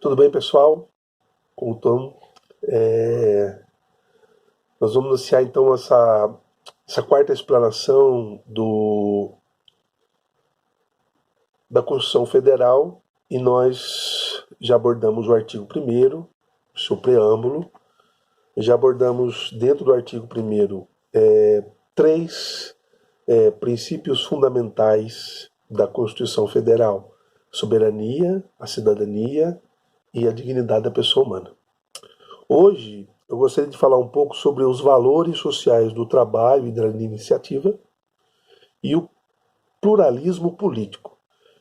Tudo bem, pessoal? Como estão? Nós vamos iniciar então essa quarta explanação da Constituição Federal e nós já abordamos o artigo 1º, seu preâmbulo, já abordamos dentro do artigo 1º três princípios fundamentais da Constituição Federal: soberania, a cidadania e a dignidade da pessoa humana. Hoje eu gostaria de falar um pouco sobre os valores sociais do trabalho e da iniciativa e o pluralismo político.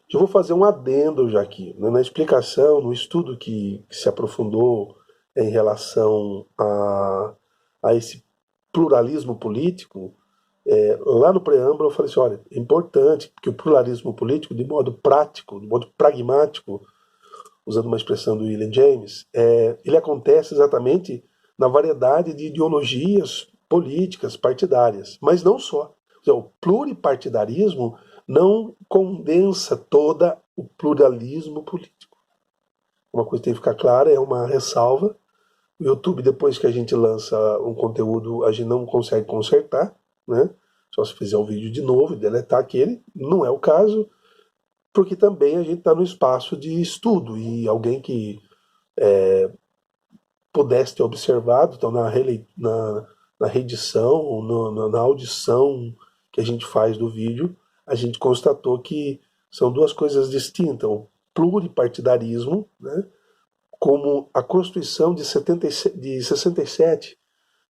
Eu vou fazer um adendo já aqui, na explicação, no estudo que se aprofundou em relação a esse pluralismo político. Lá no preâmbulo eu falei assim, olha, é importante que o pluralismo político, de modo prático, de modo pragmático, usando uma expressão do William James, ele acontece exatamente na variedade de ideologias políticas partidárias, mas não só. O pluripartidarismo não condensa todo o pluralismo político. Uma coisa que tem que ficar clara, é uma ressalva. O YouTube, depois que a gente lança um conteúdo, a gente não consegue consertar, né? Só se fizer um vídeo de novo e deletar aquele. Não é o caso, porque também a gente está no espaço de estudo e alguém que pudesse ter observado, então na reedição, na audição que a gente faz do vídeo, a gente constatou que são duas coisas distintas: o pluripartidarismo, né, como a Constituição de 67,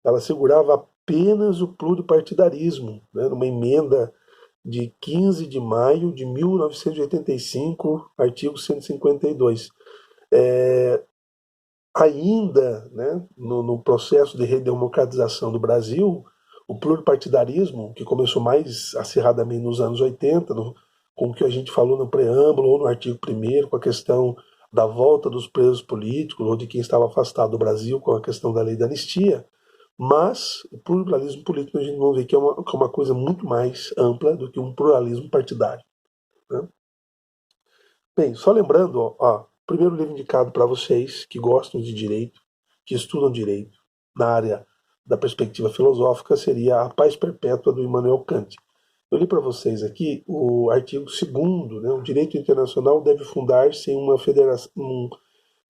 ela assegurava apenas o pluripartidarismo, né, numa emenda de 15 de maio de 1985, artigo 152. Ainda, né, no processo de redemocratização do Brasil, o pluripartidarismo, que começou mais acirradamente nos anos 80, com o que a gente falou no preâmbulo ou no artigo 1º, com a questão da volta dos presos políticos ou de quem estava afastado do Brasil, com a questão da lei da anistia. Mas o pluralismo político a gente vai ver que é uma coisa muito mais ampla do que um pluralismo partidário, né? Bem, só lembrando, primeiro livro indicado para vocês que gostam de direito, que estudam direito na área da perspectiva filosófica, seria A Paz Perpétua, do Immanuel Kant. Eu li para vocês aqui o artigo 2º, né? O direito internacional deve fundar-se em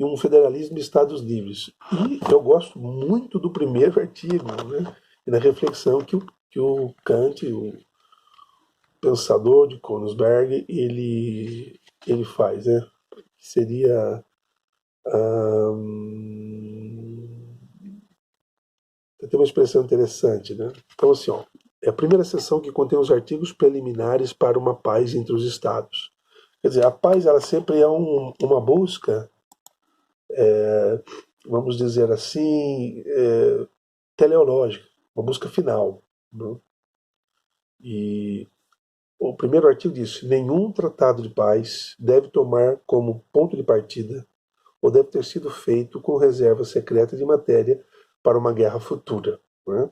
um federalismo de Estados livres. E eu gosto muito do primeiro artigo, né? E na reflexão que o Kant, o pensador de Königsberg, ele faz, né? Seria tem uma expressão interessante, né? Então, assim, é a primeira seção que contém os artigos preliminares para uma paz entre os estados. Quer dizer, a paz, ela sempre é uma busca, vamos dizer assim, teleológica, uma busca final, né? E o primeiro artigo diz: nenhum tratado de paz deve tomar como ponto de partida ou deve ter sido feito com reserva secreta de matéria para uma guerra futura, né?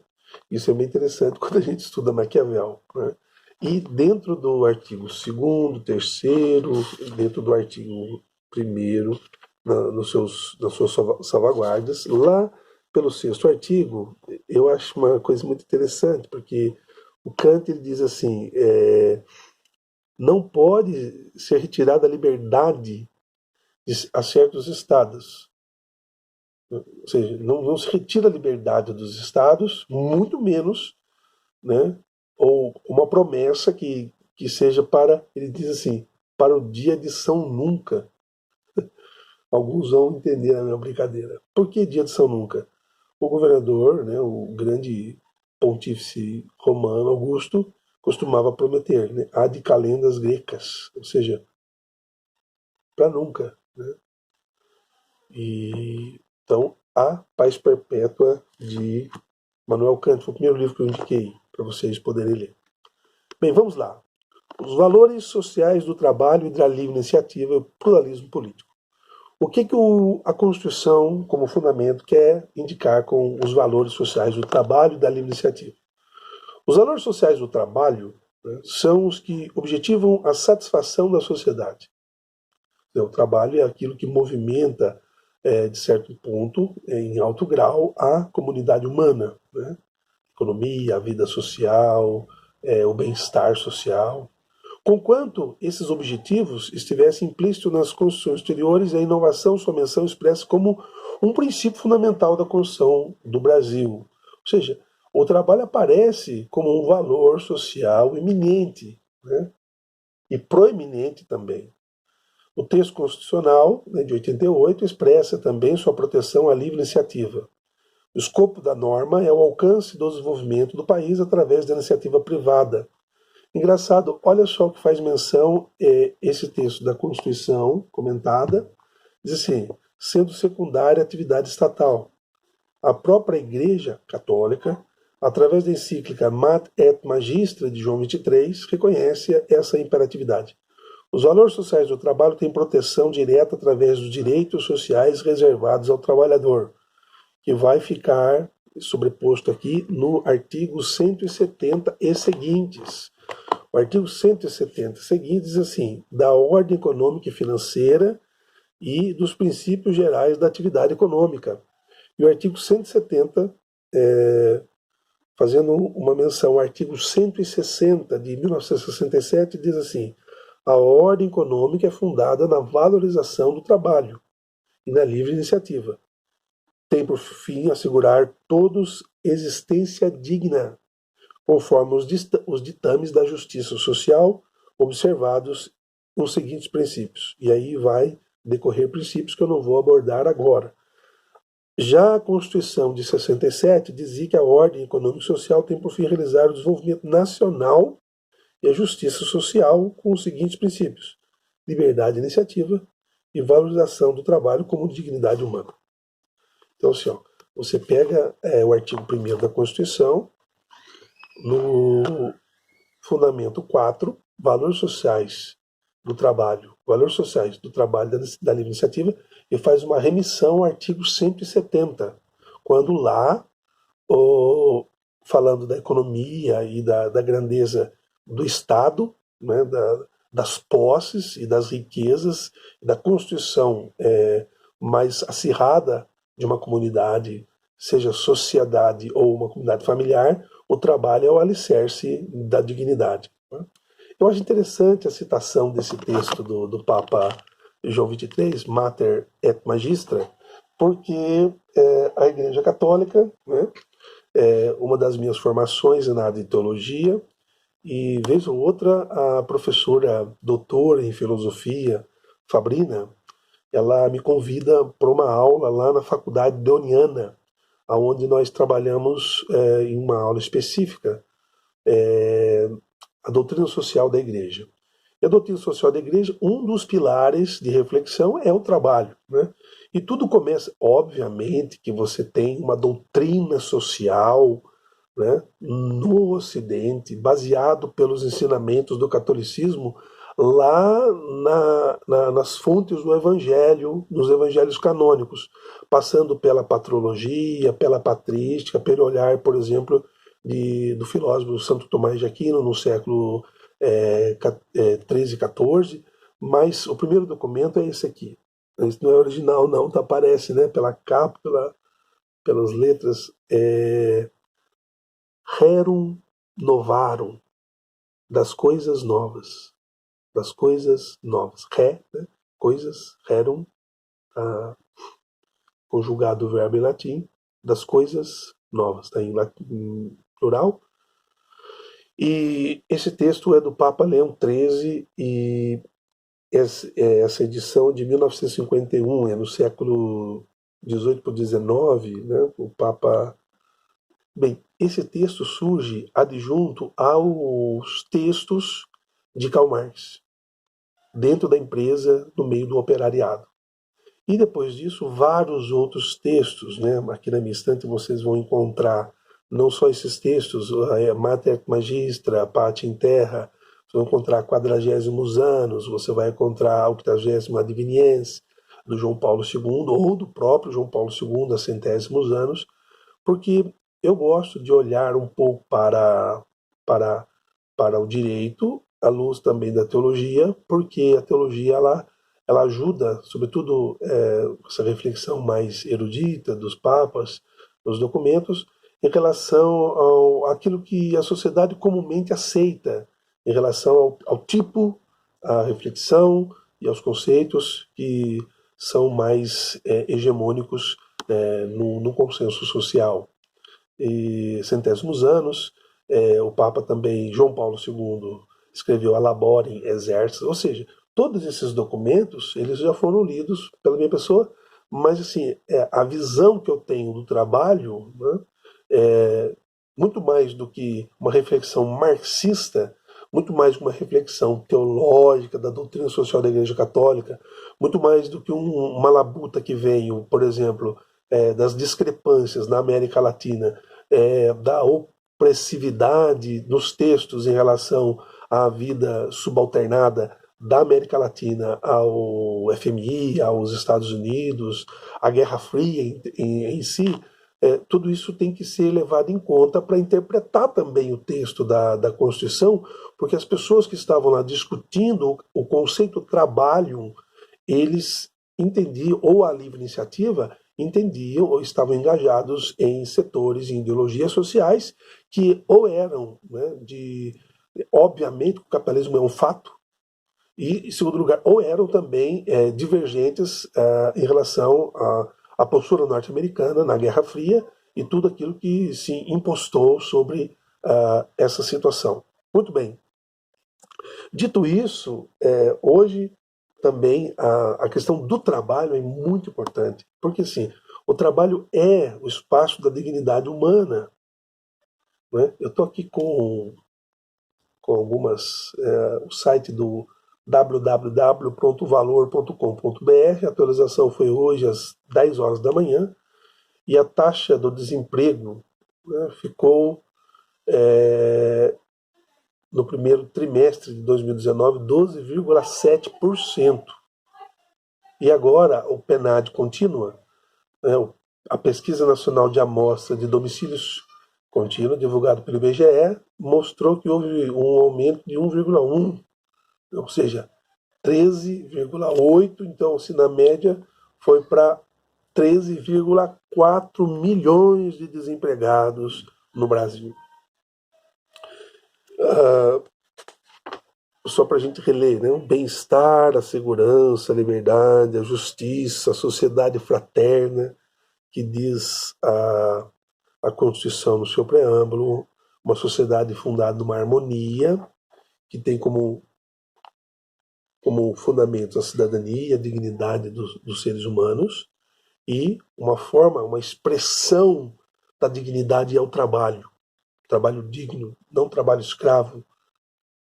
Isso é bem interessante quando a gente estuda Maquiavel, né? E dentro do artigo 2º, 3º, dentro do artigo 1º, nas suas salvaguardas, lá pelo 6º artigo, eu acho uma coisa muito interessante, porque o Kant ele diz assim, não pode ser retirada a liberdade a certos estados. Ou seja, não se retira a liberdade dos estados, muito menos, né, ou uma promessa que seja para, ele diz assim, para o dia de São Nunca. Alguns vão entender a minha brincadeira. Por que dia de São Nunca? O governador, né, o grande pontífice romano Augusto, costumava prometer, né, ad calendas grecas, ou seja, para nunca, né? E então, A Paz Perpétua, de Immanuel Kant, foi o primeiro livro que eu indiquei para vocês poderem ler. Bem, vamos lá. Os valores sociais do trabalho e da livre iniciativa e o pluralismo político. O que a Constituição, como fundamento, quer indicar com os valores sociais do trabalho e da livre iniciativa? Os valores sociais do trabalho, né, são os que objetivam a satisfação da sociedade. O trabalho é aquilo que movimenta, de certo ponto, em alto grau, a comunidade humana, né? A economia, a vida social, o bem-estar social. Conquanto esses objetivos estivessem implícitos nas construções exteriores, a inovação, sua menção expressa como um princípio fundamental da construção do Brasil. Ou seja, o trabalho aparece como um valor social eminente, né? E proeminente também. O texto constitucional, né, de 88, expressa também sua proteção à livre iniciativa. O escopo da norma é o alcance do desenvolvimento do país através da iniciativa privada. Engraçado, olha só o que faz menção esse texto da Constituição comentada, diz assim, sendo secundária a atividade estatal. A própria Igreja Católica, através da encíclica Mat et Magistra de João 23, reconhece essa imperatividade. Os valores sociais do trabalho têm proteção direta através dos direitos sociais reservados ao trabalhador, que vai ficar sobreposto aqui no artigo 170 e seguintes. O artigo 170 seguinte diz assim, da ordem econômica e financeira e dos princípios gerais da atividade econômica. E o artigo 170, fazendo uma menção ao artigo 160 de 1967, diz assim, a ordem econômica é fundada na valorização do trabalho e na livre iniciativa. Tem por fim assegurar todos existência digna, conforme os ditames da justiça social, observados nos seguintes princípios. E aí vai decorrer princípios que eu não vou abordar agora. Já a Constituição de 67 dizia que a ordem econômica e social tem por fim realizar o desenvolvimento nacional e a justiça social com os seguintes princípios: liberdade, iniciativa e valorização do trabalho como dignidade humana. Então, assim, ó, você pega o artigo 1º da Constituição, no fundamento 4, valores sociais do trabalho, da livre iniciativa, e faz uma remissão ao artigo 170, quando lá, falando da economia e da grandeza do Estado, né, das posses e das riquezas, da constituição mais acirrada de uma comunidade, seja sociedade ou uma comunidade familiar, o trabalho é o alicerce da dignidade. Né? Eu acho interessante a citação desse texto do Papa João XXIII, Mater et Magistra, porque a Igreja Católica, né, uma das minhas formações na área de teologia, e vez ou outra a professora doutora em filosofia, Fabrina, ela me convida para uma aula lá na Faculdade Deoniana, onde nós trabalhamos em uma aula específica a doutrina social da Igreja. E a doutrina social da Igreja, um dos pilares de reflexão é o trabalho. Né? E tudo começa, obviamente, que você tem uma doutrina social, né, no Ocidente, baseado pelos ensinamentos do catolicismo, lá nas fontes do Evangelho, nos evangelhos canônicos, passando pela patrologia, pela patrística, pelo olhar, por exemplo, do filósofo Santo Tomás de Aquino, no século 13 e 14, mas o primeiro documento é esse aqui. Esse não é original, não, tá, aparece, né, pela capa, pelas letras, Rerum Novarum, das coisas novas. Das coisas novas. Re, né? Coisas, rerum, conjugado o verbo em latim, das coisas novas. Está em plural. E esse texto é do Papa Leão XIII e essa edição de 1951, é no século XVIII para XIX, né? O Papa... Bem, esse texto surge adjunto aos textos de Karl Marx, dentro da empresa, no meio do operariado. E depois disso, vários outros textos, né? Aqui na minha estante vocês vão encontrar não só esses textos, Mater Magistra, Patti in Terra, você vai encontrar Quadragésimos Anos, você vai encontrar 80ª Adveniens, do João Paulo II, ou do próprio João Paulo II, a Centésimos Anos, porque eu gosto de olhar um pouco para o direito, à luz também da teologia, porque a teologia ela ajuda, sobretudo, essa reflexão mais erudita dos papas, dos documentos, em relação àquilo que a sociedade comumente aceita, em relação ao tipo, à reflexão e aos conceitos que são mais hegemônicos no consenso social. E centésimos anos, o Papa também, João Paulo II, escreveu A Laborem Exercens, ou seja, todos esses documentos, eles já foram lidos pela minha pessoa, mas assim, a visão que eu tenho do trabalho, né, muito mais do que uma reflexão marxista, muito mais que uma reflexão teológica da doutrina social da Igreja Católica, muito mais do que uma labuta que veio, por exemplo, das discrepâncias na América Latina, da opressividade nos textos em relação à vida subalternada da América Latina ao FMI, aos Estados Unidos, à Guerra Fria em si, tudo isso tem que ser levado em conta para interpretar também o texto da Constituição, porque as pessoas que estavam lá discutindo o conceito trabalho, eles entendiam, ou a livre iniciativa, entendiam ou estavam engajados em setores, em ideologias sociais que ou eram, né, obviamente, o capitalismo é um fato, e, em segundo lugar, ou eram também divergentes em relação à postura norte-americana na Guerra Fria e tudo aquilo que se impostou sobre essa situação. Muito bem. Dito isso, hoje também a questão do trabalho é muito importante, porque assim, o trabalho é o espaço da dignidade humana. Né? Eu estou aqui com algumas, o site do www.valor.com.br, a atualização foi hoje às 10 horas da manhã, e a taxa do desemprego, né, ficou no primeiro trimestre de 2019 12,7%. E agora o PNAD continua, né, a Pesquisa Nacional de Amostra de Domicílios Contínua, divulgado pelo IBGE, mostrou que houve um aumento de 1,1%, ou seja, 13,8%, então se na média foi para 13,4 milhões de desempregados no Brasil. Só para a gente reler, né? O bem-estar, a segurança, a liberdade, a justiça, a sociedade fraterna, que diz a Constituição no seu preâmbulo, uma sociedade fundada numa harmonia, que tem como fundamentos a cidadania, a dignidade dos seres humanos, e uma forma, uma expressão da dignidade é o trabalho digno, não trabalho escravo,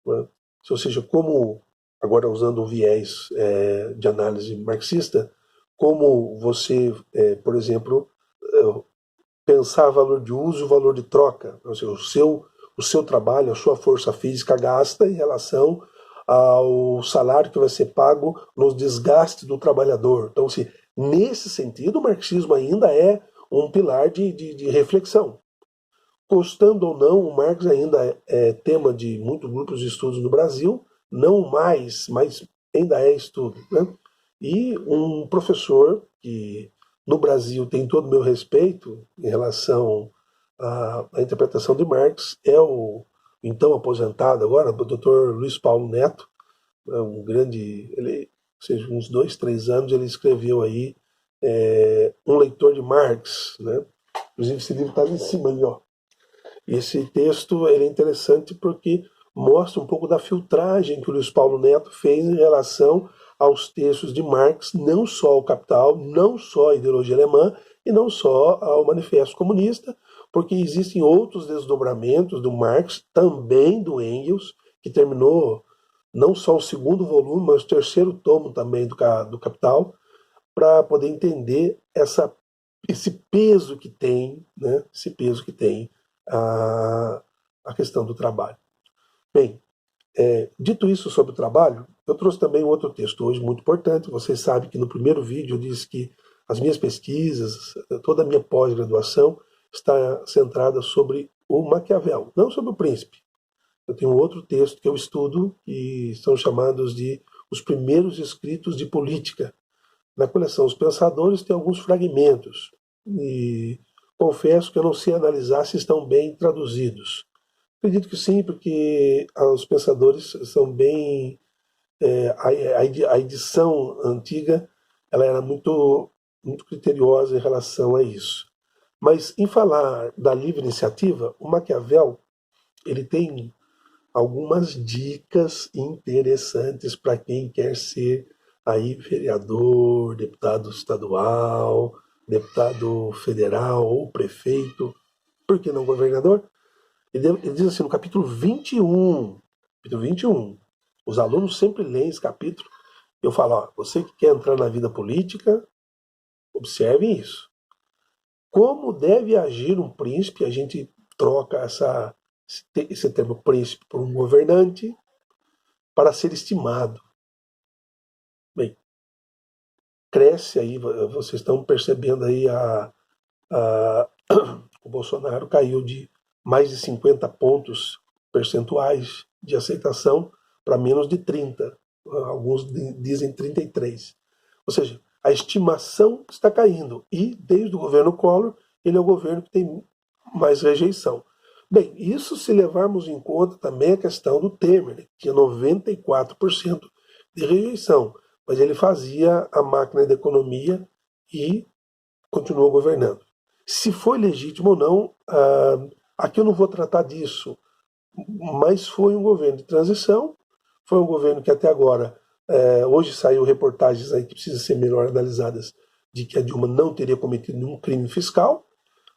né? Ou seja, como, agora usando o viés de análise marxista, como você, por exemplo, pensar valor de uso e valor de troca, ou seja, o seu trabalho, a sua força física gasta em relação ao salário que vai ser pago nos desgastes do trabalhador. Então, assim, nesse sentido, o marxismo ainda é um pilar de reflexão. Gostando ou não, o Marx ainda é tema de muitos grupos de estudos no Brasil, não mais, mas ainda é estudo. Né? E um professor que no Brasil tem todo o meu respeito em relação à interpretação de Marx é o então aposentado agora, o Dr. Luiz Paulo Neto, um grande, ou seja, uns 2, 3 anos ele escreveu aí Um Leitor de Marx, né? Inclusive esse livro está ali em cima ali, ó. E esse texto ele é interessante porque mostra um pouco da filtragem que o Luiz Paulo Neto fez em relação aos textos de Marx, não só o Capital, não só a ideologia alemã e não só ao Manifesto Comunista, porque existem outros desdobramentos do Marx, também do Engels, que terminou não só o segundo volume, mas o terceiro tomo também do Capital, para poder entender esse peso que tem, né? Esse peso que tem a questão do trabalho. Bem, dito isso sobre o trabalho, eu trouxe também um outro texto hoje muito importante. Vocês sabem que no primeiro vídeo eu disse que as minhas pesquisas, toda a minha pós-graduação está centrada sobre o Maquiavel, não sobre o Príncipe. Eu tenho outro texto que eu estudo, que são chamados de os primeiros escritos de política. Na coleção Os Pensadores tem alguns fragmentos, e confesso que eu não sei analisar se estão bem traduzidos. Acredito que sim, porque os Pensadores são bem... a edição antiga ela era muito criteriosa em relação a isso. Mas em falar da livre iniciativa, o Maquiavel ele tem algumas dicas interessantes para quem quer ser aí vereador, deputado estadual, deputado federal ou prefeito, por que não governador? Ele diz assim no capítulo 21, os alunos sempre leem esse capítulo, eu falo, ó, você que quer entrar na vida política, observem isso. Como deve agir um príncipe? A gente troca esse termo príncipe por um governante para ser estimado. Bem, cresce aí, vocês estão percebendo aí o Bolsonaro caiu de mais de 50 pontos percentuais de aceitação para menos de 30. Alguns dizem 33. Ou seja, a estimação está caindo. E, desde o governo Collor, ele é o governo que tem mais rejeição. Bem, isso se levarmos em conta também a questão do Temer, né, que tinha 94% de rejeição. Mas ele fazia a máquina da economia e continuou governando. Se foi legítimo ou não, aqui eu não vou tratar disso, mas foi um governo de transição, foi um governo que até agora, hoje saiu reportagens aí que precisam ser melhor analisadas, de que a Dilma não teria cometido nenhum crime fiscal,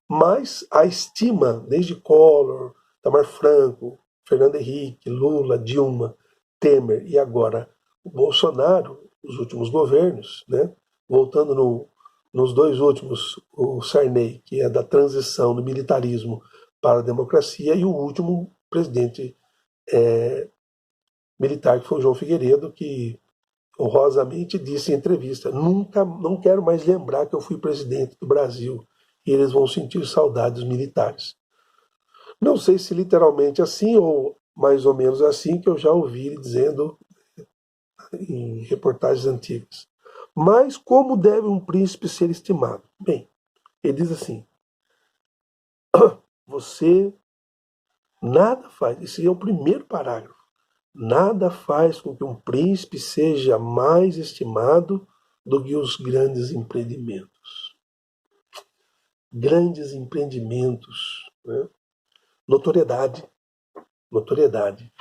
mas a estima, desde Collor, Itamar Franco, Fernando Henrique, Lula, Dilma, Temer e agora o Bolsonaro, os últimos governos, né? Voltando nos dois últimos, o Sarney, que é da transição do militarismo para a democracia, e o último presidente militar, que foi o João Figueiredo, que honrosamente disse em entrevista: nunca, não quero mais lembrar que eu fui presidente do Brasil e eles vão sentir saudades militares. Não sei se literalmente assim ou mais ou menos assim, que eu já ouvi ele dizendo em reportagens antigas. Mas como deve um príncipe ser estimado? Bem, ele diz assim: você nada faz, esse é o primeiro parágrafo, nada faz com que um príncipe seja mais estimado do que os grandes empreendimentos. Grandes empreendimentos, né? Notoriedade, notoriedade.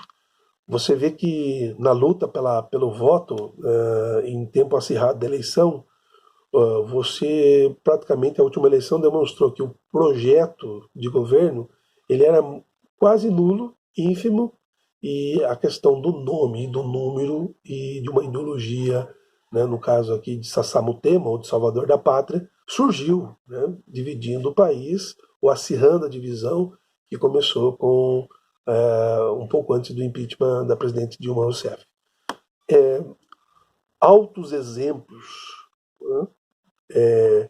Você vê que na luta pelo voto, em tempo acirrado da eleição, você praticamente a última eleição demonstrou que o projeto de governo ele era quase nulo, ínfimo, e a questão do nome, do número e de uma ideologia, né, no caso aqui de Sassamutema, ou de Salvador da Pátria, surgiu, né, dividindo o país, ou acirrando a divisão que começou com um pouco antes do impeachment da presidente Dilma Rousseff. Altos exemplos, né,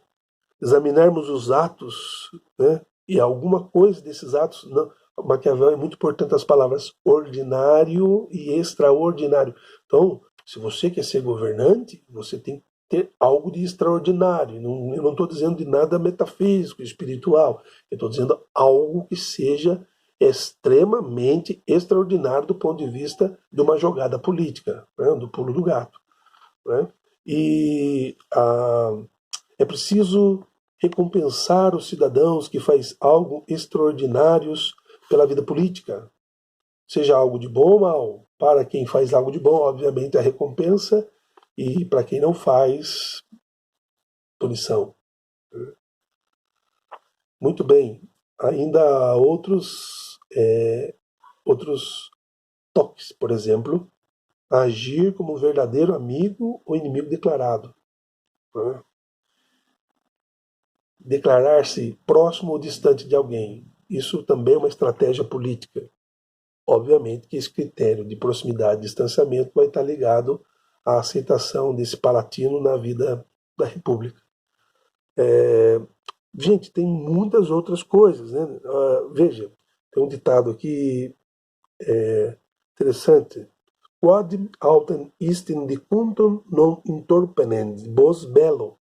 examinarmos os atos, né, e alguma coisa desses atos, não, Maquiavel é muito importante as palavras ordinário e extraordinário. Então, se você quer ser governante, você tem que ter algo de extraordinário. Eu não estou dizendo de nada metafísico, espiritual. Eu estou dizendo algo que seja extremamente extraordinário do ponto de vista de uma jogada política, né, do pulo do gato. Né? E é preciso recompensar os cidadãos que faz algo extraordinários pela vida política, seja algo de bom ou mal. Para quem faz algo de bom, obviamente, a recompensa, e para quem não faz, punição. Muito bem. Ainda há outros toques, por exemplo, agir como verdadeiro amigo ou inimigo declarado. Né? Declarar-se próximo ou distante de alguém. Isso também é uma estratégia política. Obviamente que esse critério de proximidade e distanciamento vai estar ligado à aceitação desse palatino na vida da República. Gente, tem muitas outras coisas, né? Veja, tem um ditado aqui interessante. quod autem istim dicuntum non interponent vos bello,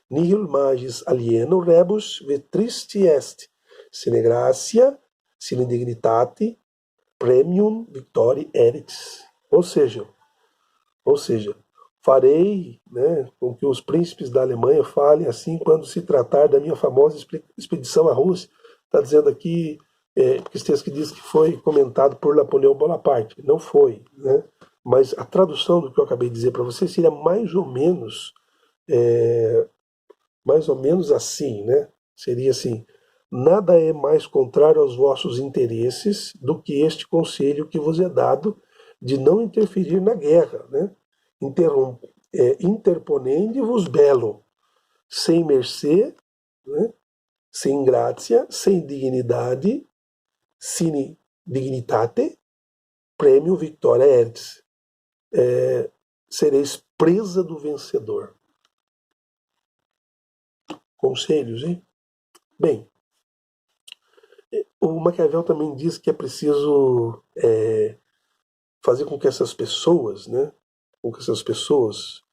nihil magis alieno rebus vetristi est, sine gratia, sine dignitate, premium victoriae erit. Ou seja, farei, né, com que os príncipes da Alemanha falem assim quando se tratar da minha famosa expedição à Rússia. Está dizendo aqui, porque esse texto que diz que foi comentado por Napoleão Bonaparte. Não foi, né? Mas a tradução do que eu acabei de dizer para vocês seria mais ou menos assim, né? Seria assim: nada é mais contrário aos vossos interesses do que este conselho que vos é dado de não interferir na guerra, né? Interponende-vos bello, sem mercê, né? Sem gratia, sem dignidade, sine dignitate, premium victoria erit. Sereis presa do vencedor. Conselhos, hein? Bem, o Maquiavel também diz que é preciso fazer com que essas pessoas, né? Com que essas pessoas,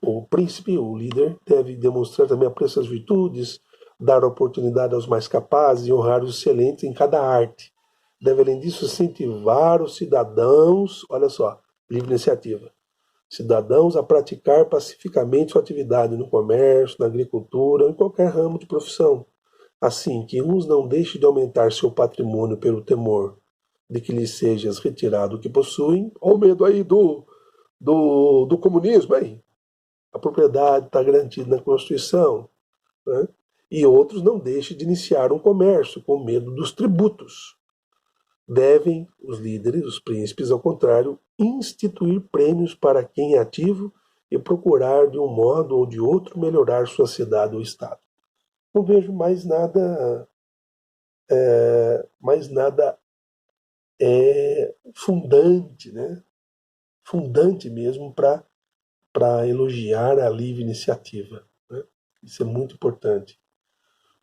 o príncipe, o líder, deve demonstrar também apreço às virtudes, dar oportunidade aos mais capazes e honrar os excelentes em cada arte. Deve, além disso, incentivar os cidadãos, olha só, livre iniciativa, cidadãos a praticar pacificamente sua atividade no comércio, na agricultura ou em qualquer ramo de profissão. Assim, que uns não deixem de aumentar seu patrimônio pelo temor de que lhes seja retirado o que possuem. Olha o medo aí do comunismo aí. A propriedade está garantida na Constituição, né? E outros não deixem de iniciar um comércio com medo dos tributos. Devem os líderes, os príncipes, ao contrário, instituir prêmios para quem é ativo e procurar de um modo ou de outro melhorar sua cidade ou estado. Não vejo mais nada fundante, né? Fundante mesmo para elogiar a livre iniciativa, né? Isso é muito importante.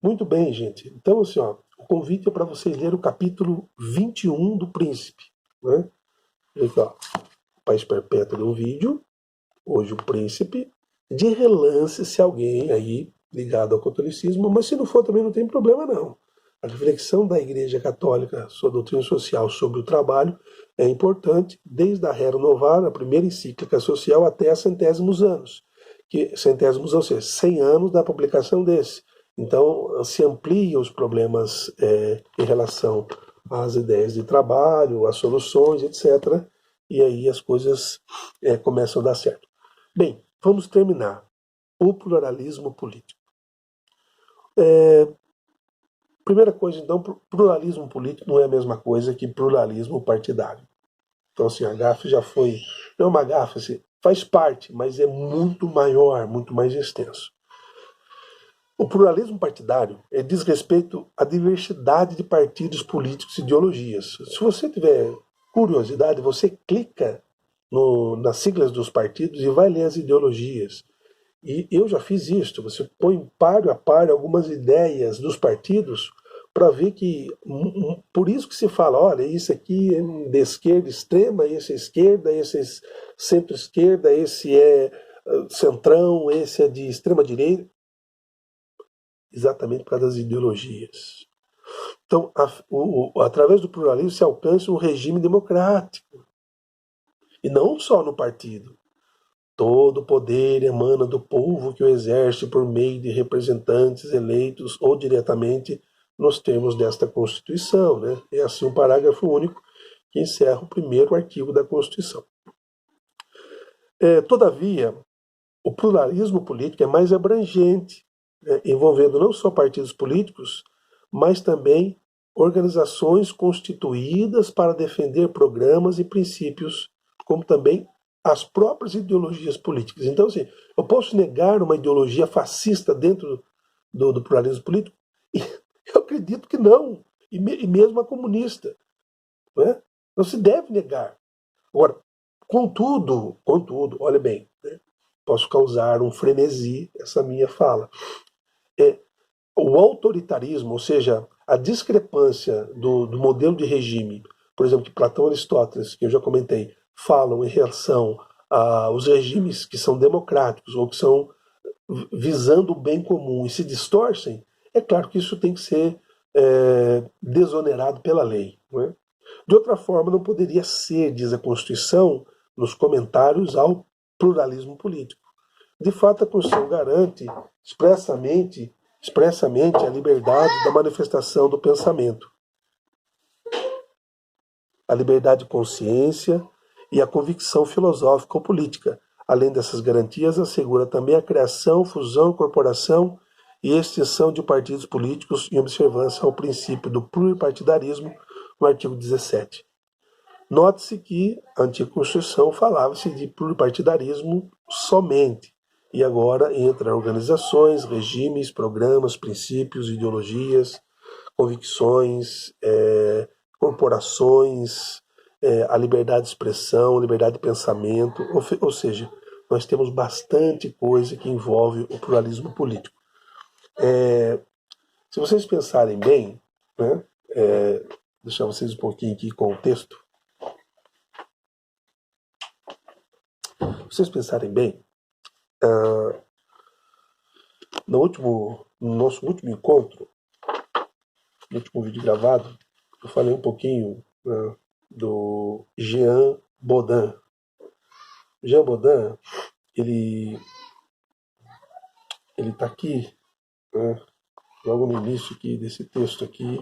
Muito bem, gente. Então, assim, ó, o convite é para vocês lerem o capítulo 21 do Príncipe, né? Aqui, ó, Paz Perpétua do vídeo, hoje o Príncipe, de relance se alguém aí ligado ao catolicismo, mas se não for também não tem problema não. A reflexão da Igreja Católica, sua doutrina social sobre o trabalho, é importante desde a Rerum Novarum, a primeira encíclica social, até a centésimos anos. Centésimos, ou seja, 100 anos da publicação desse. Então, se amplia os problemas em relação às ideias de trabalho, às soluções, etc. E aí as coisas começam a dar certo. Bem, vamos terminar. O pluralismo político. Primeira coisa, então, pluralismo político não é a mesma coisa que pluralismo partidário. Então, assim, a gafe já foi... Não é uma gafe, assim, faz parte, mas é muito maior, muito mais extenso. O pluralismo partidário diz respeito à diversidade de partidos políticos e ideologias. Se você tiver curiosidade, você clica nas siglas dos partidos e vai ler as ideologias. E eu já fiz isso. Você põe páreo a páreo algumas ideias dos partidos para ver que, por isso que se fala, olha, isso aqui é de esquerda extrema, esse é esquerda, esse é centro-esquerda, esse é centrão, esse é de extrema-direita. Exatamente por causa das ideologias. Então, através do pluralismo se alcança um regime democrático. E não só no partido. Todo poder emana do povo que o exerce por meio de representantes eleitos ou diretamente nos termos desta Constituição, né? É assim um parágrafo único que encerra o primeiro artigo da Constituição. Todavia, o pluralismo político é mais abrangente, envolvendo não só partidos políticos, mas também organizações constituídas para defender programas e princípios, como também as próprias ideologias políticas. Então, assim, eu posso negar uma ideologia fascista dentro do pluralismo político? Eu acredito que não, e mesmo a comunista. Né? Não se deve negar. Agora, contudo, olha bem, né? Posso causar um frenesi essa minha fala. O autoritarismo, ou seja, a discrepância do modelo de regime por exemplo, que Platão e Aristóteles, que eu já comentei, falam em relação aos regimes que são democráticos ou que são visando o bem comum e se distorcem, é claro que isso tem que ser desonerado pela lei. Não é? De outra forma, não poderia ser, diz a Constituição, nos comentários ao pluralismo político. De fato, a Constituição garante expressamente a liberdade da manifestação do pensamento, a liberdade de consciência e a convicção filosófica ou política. Além dessas garantias, assegura também a criação, fusão, incorporação e extinção de partidos políticos em observância ao princípio do pluripartidarismo, no artigo 17. Note-se que a antiga Constituição falava-se de pluripartidarismo somente, e agora entra organizações, regimes, programas, princípios, ideologias, convicções, corporações, a liberdade de expressão, liberdade de pensamento, ou seja, nós temos bastante coisa que envolve o pluralismo político. Se vocês pensarem bem, né, deixar vocês um pouquinho aqui com o texto. Se vocês pensarem bem, no nosso último encontro, no último vídeo gravado, eu falei um pouquinho do Jean Bodin. Jean Bodin, ele está aqui, né, logo no início aqui desse texto aqui,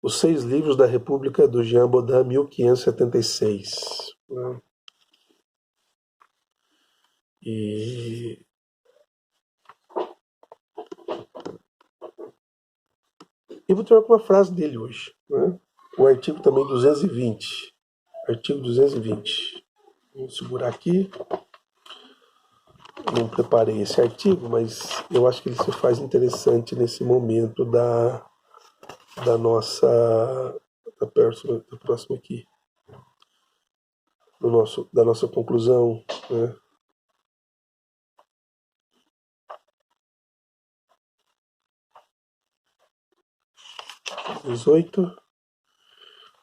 Os 6 Livros da República, do Jean Bodin, 1576. Né? E eu vou ter uma frase dele hoje. Né? O artigo também 220. Artigo 220. Vou segurar aqui. Não preparei esse artigo, mas eu acho que ele se faz interessante nesse momento da próxima aqui. Da nossa conclusão. Né? (18)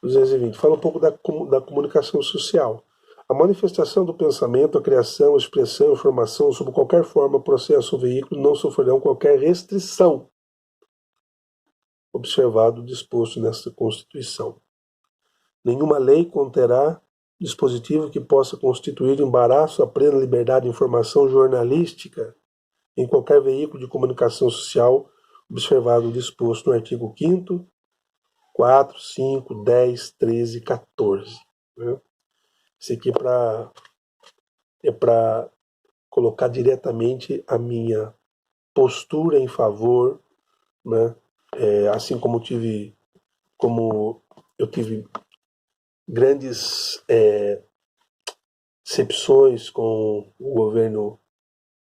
220. Fala um pouco da comunicação social. A manifestação do pensamento, a criação, a expressão, a informação, sob qualquer forma, processo ou veículo, não sofrerão qualquer restrição, observado o disposto nesta Constituição. Nenhuma lei conterá dispositivo que possa constituir embaraço à plena liberdade de informação jornalística em qualquer veículo de comunicação social, observado o disposto no artigo 5º, 4, 5, 10, 13 e 14. Né? Isso aqui é para colocar diretamente a minha postura em favor, né? Assim como eu tive grandes decepções com o governo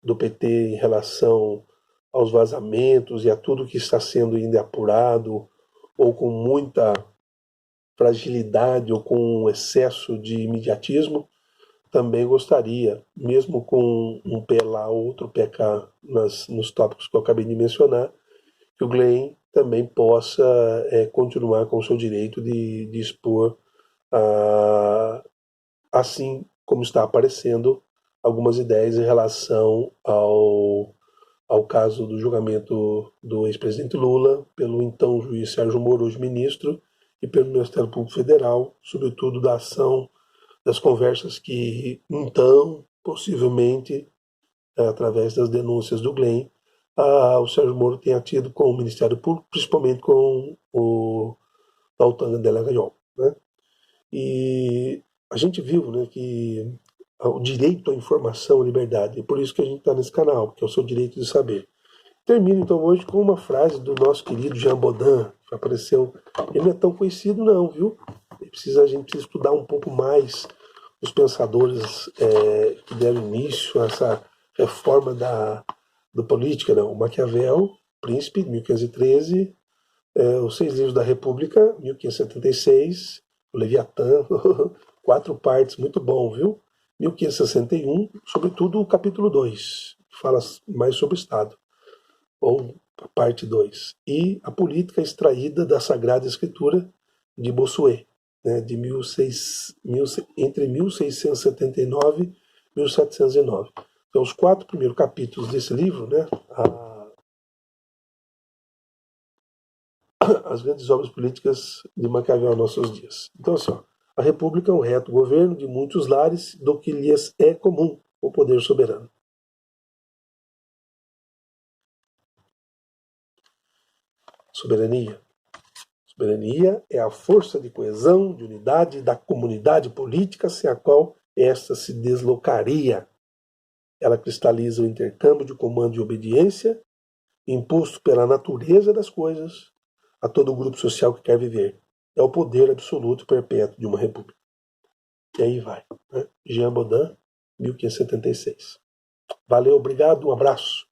do PT em relação aos vazamentos e a tudo que está sendo ainda apurado, ou com muita fragilidade ou com excesso de imediatismo, também gostaria, mesmo com um pé lá, outro pé cá nos tópicos que eu acabei de mencionar, que o Glenn também possa continuar com o seu direito de expor, assim como está aparecendo, algumas ideias em relação ao caso do julgamento do ex-presidente Lula pelo então juiz Sérgio Moro, hoje ministro, e pelo Ministério Público Federal, sobretudo da ação das conversas que então, possivelmente, através das denúncias do Glenn, o Sérgio Moro tenha tido com o Ministério Público, principalmente com o Dalton Dallagnol, né? E a gente viu, né, que o direito à informação, à liberdade, é por isso que a gente está nesse canal, que é o seu direito de saber. Termino então hoje com uma frase do nosso querido Jean Bodin, que apareceu. Ele não é tão conhecido não, viu? A gente precisa estudar um pouco mais os pensadores que deram início a essa reforma do política, não. O Maquiavel, Príncipe, 1513, Os 6 Livros da República, 1576, o Leviatã, 4 partes, muito bom, viu? 1561, sobretudo o capítulo 2, que fala mais sobre o Estado, ou a parte 2, e a política extraída da Sagrada Escritura de Bossuet, né, entre 1679 e 1709. Então, os 4 primeiros capítulos desse livro, né, as grandes obras políticas de Maquiavel aos nossos dias. Então, assim, ó, a república é um reto governo de muitos lares do que lhes é comum, o poder soberano. Soberania. Soberania é a força de coesão, de unidade da comunidade política sem a qual esta se deslocaria. Ela cristaliza o intercâmbio de comando e obediência, imposto pela natureza das coisas, a todo o grupo social que quer viver. É o poder absoluto e perpétuo de uma república. E aí vai. Né? Jean Baudin, 1576. Valeu, obrigado, um abraço.